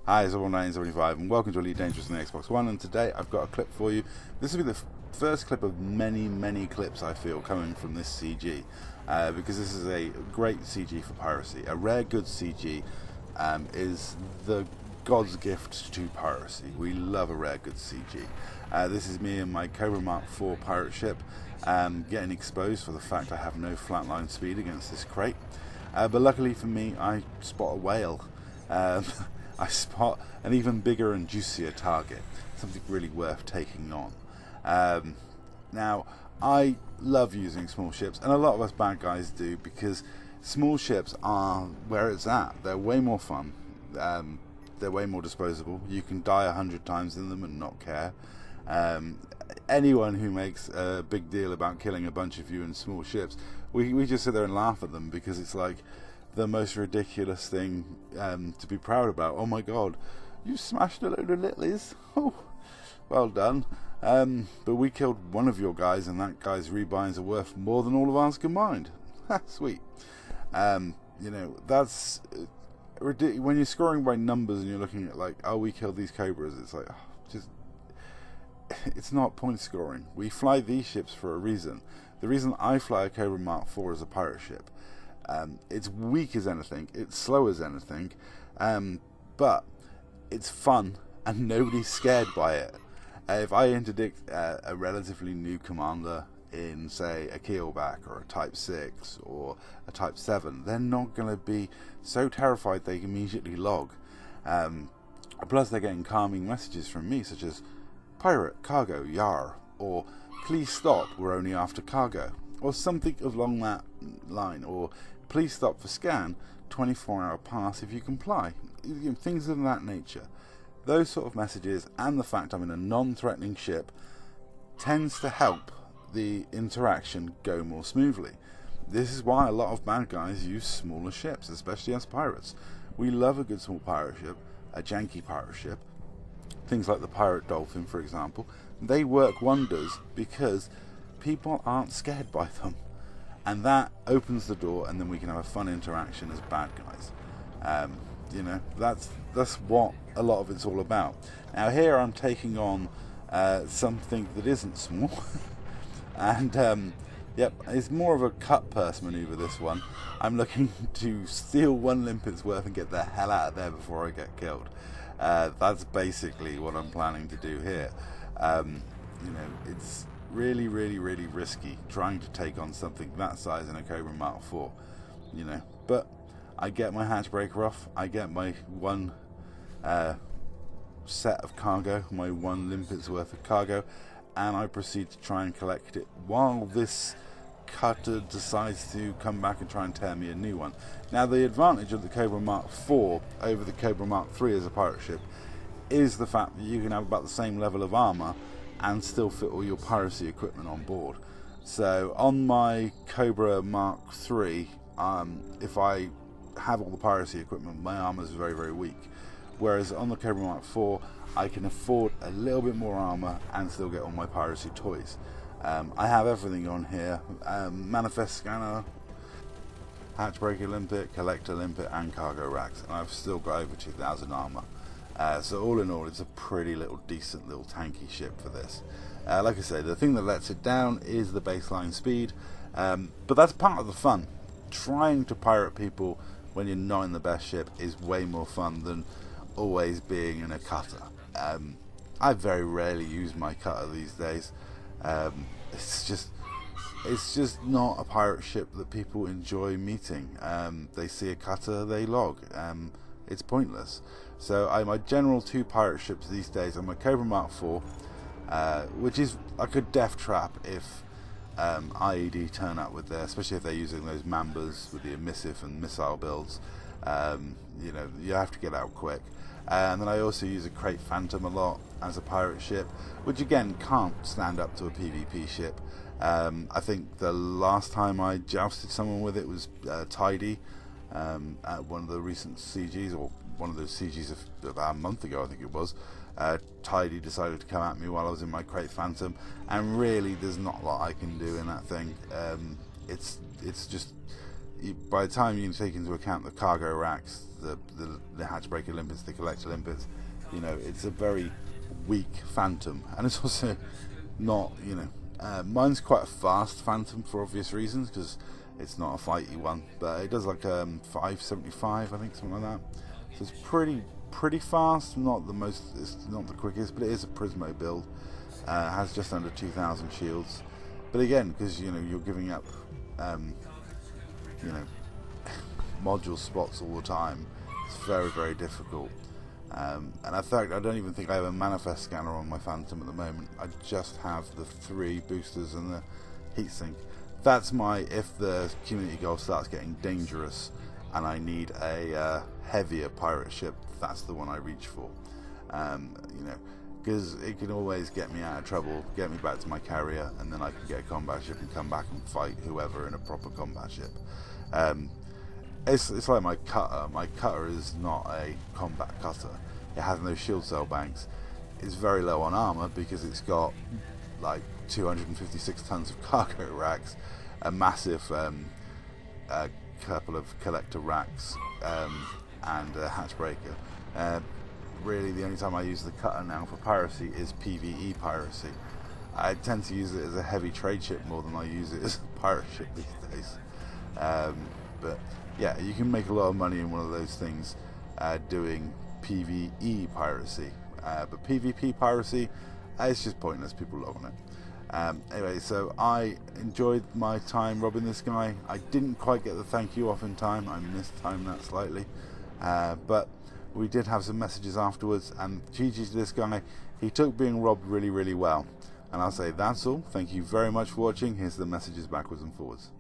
Hi, it's All1975 and welcome to Elite Dangerous on the Xbox One, and today I've got a clip for you. This will be the first clip of many clips I feel coming from this CG, because this is a great CG for Piracy. A rare good CG is the God's gift to Piracy. We love a rare good CG. This is me and my Cobra Mark IV pirate ship getting exposed for the fact I have no flatline speed against this crate. But luckily for me, I spot a whale. I spot an even bigger and juicier target, something really worth taking on. Now, I love using small ships, and a lot of us bad guys do, because small ships are where it's at. They're way more fun, they're way more disposable. You can die 100 times in them and not care. Anyone who makes a big deal about killing a bunch of you in small ships, we just sit there and laugh at them, because it's like the most ridiculous thing to be proud about. Oh my god, you smashed a load of littlies. Oh, well done. But we killed one of your guys, and that guy's rebinds are worth more than all of ours combined. Sweet. You know, that's when you're scoring by numbers and you're looking at like, oh, we killed these cobras. It's like, just, it's not point scoring. We fly these ships for a reason. The reason I fly a Cobra Mark IV is a pirate ship. It's weak as anything, it's slow as anything, but it's fun and nobody's scared by it. If I interdict a relatively new commander in, say, a keelback or a Type 6 or a Type 7, they're not going to be so terrified they immediately log. Plus they're getting calming messages from me, such as pirate, cargo, Yarrr, or please stop, we're only after cargo, or something along that line, or please stop for scan, 24-hour pass if you comply. Things of that nature. Those sort of messages, and the fact I'm in a non-threatening ship, tends to help the interaction go more smoothly. This is why a lot of bad guys use smaller ships, especially as pirates. We love a good small pirate ship, a janky pirate ship. Things like the Pirate Dolphin, for example. They work wonders because people aren't scared by them. And that opens the door, and then we can have a fun interaction as bad guys. You know, that's what a lot of it's all about. Now here I'm taking on something that isn't small, and yep, it's more of a cut purse maneuver, this one. I'm looking to steal one limpet's worth and get the hell out of there before I get killed. That's basically what I'm planning to do here. You know, it's really risky trying to take on something that size in a Cobra Mark IV, you know, but I get my hatch breaker off, I get my one set of cargo, my one limpet's worth of cargo, and I proceed to try and collect it while this cutter decides to come back and try and tear me a new one. Now, the advantage of the Cobra Mark IV over the Cobra Mark III as a pirate ship is the fact that you can have about the same level of armor and still fit all your piracy equipment on board. So on my Cobra Mark III, if I have all the piracy equipment, my armor is very weak. Whereas on the Cobra Mark IV, I can afford a little bit more armor and still get all my piracy toys. I have everything on here: manifest scanner, hatchbreaker limpet, collector limpet, and cargo racks, and I've still got over 2,000 armor. So all in all, it's a pretty decent little tanky ship for this. Like I said, the thing that lets it down is the baseline speed, but that's part of the fun. Trying to pirate people when you're not in the best ship is way more fun than always being in a cutter. I very rarely use my cutter these days. It's just not a pirate ship that people enjoy meeting. They see a cutter, they log. It's pointless. So my general two pirate ships these days are my Cobra Mark IV, which is like a death trap if IED turn up with their, especially if they're using those Mambas with the emissive and missile builds. You know, you have to get out quick. And then I also use a Crate Phantom a lot as a pirate ship, which again can't stand up to a PvP ship. I think the last time I jousted someone with it was Tidy at one of the recent CGs, or one of those CGs of about a month ago, I think it was. Tidy decided to come at me while I was in my Crate Phantom, and really there's not a lot I can do in that thing. It's just by the time you take into account the cargo racks, the hatch breaker limpets, the collector limpets, it's a very weak Phantom, and it's also not, mine's quite a fast Phantom for obvious reasons, because it's not a fighty one, but it does like 575, I think, something like that. So it's pretty fast. It's not the quickest, but it is a Prismo build. Has just under 2,000 shields. But again, because you're giving up, module spots all the time, it's very difficult. And in fact, I don't even think I have a manifest scanner on my Phantom at the moment. I just have the 3 boosters and the heatsink. That's if the community goal starts getting dangerous and I need a heavier pirate ship, that's the one I reach for. Because it can always get me out of trouble, get me back to my carrier, and then I can get a combat ship and come back and fight whoever in a proper combat ship. It's like my cutter. My cutter is not a combat cutter. It has no shield cell banks. It's very low on armor because it's got like 256 tons of cargo racks, a massive couple of collector racks, and a hatch breaker. Really, the only time I use the cutter now for piracy is PvE piracy. I tend to use it as a heavy trade ship more than I use it as a pirate ship these days. But yeah, you can make a lot of money in one of those things doing PvE piracy. But PvP piracy, it's just pointless. People love on it. Anyway, so I enjoyed my time robbing this guy. I didn't quite get the thank you off in time. I mistimed that slightly. But we did have some messages afterwards, and GG to this guy. He took being robbed really well. And I'll say that's all. Thank you very much for watching. Here's the messages backwards and forwards.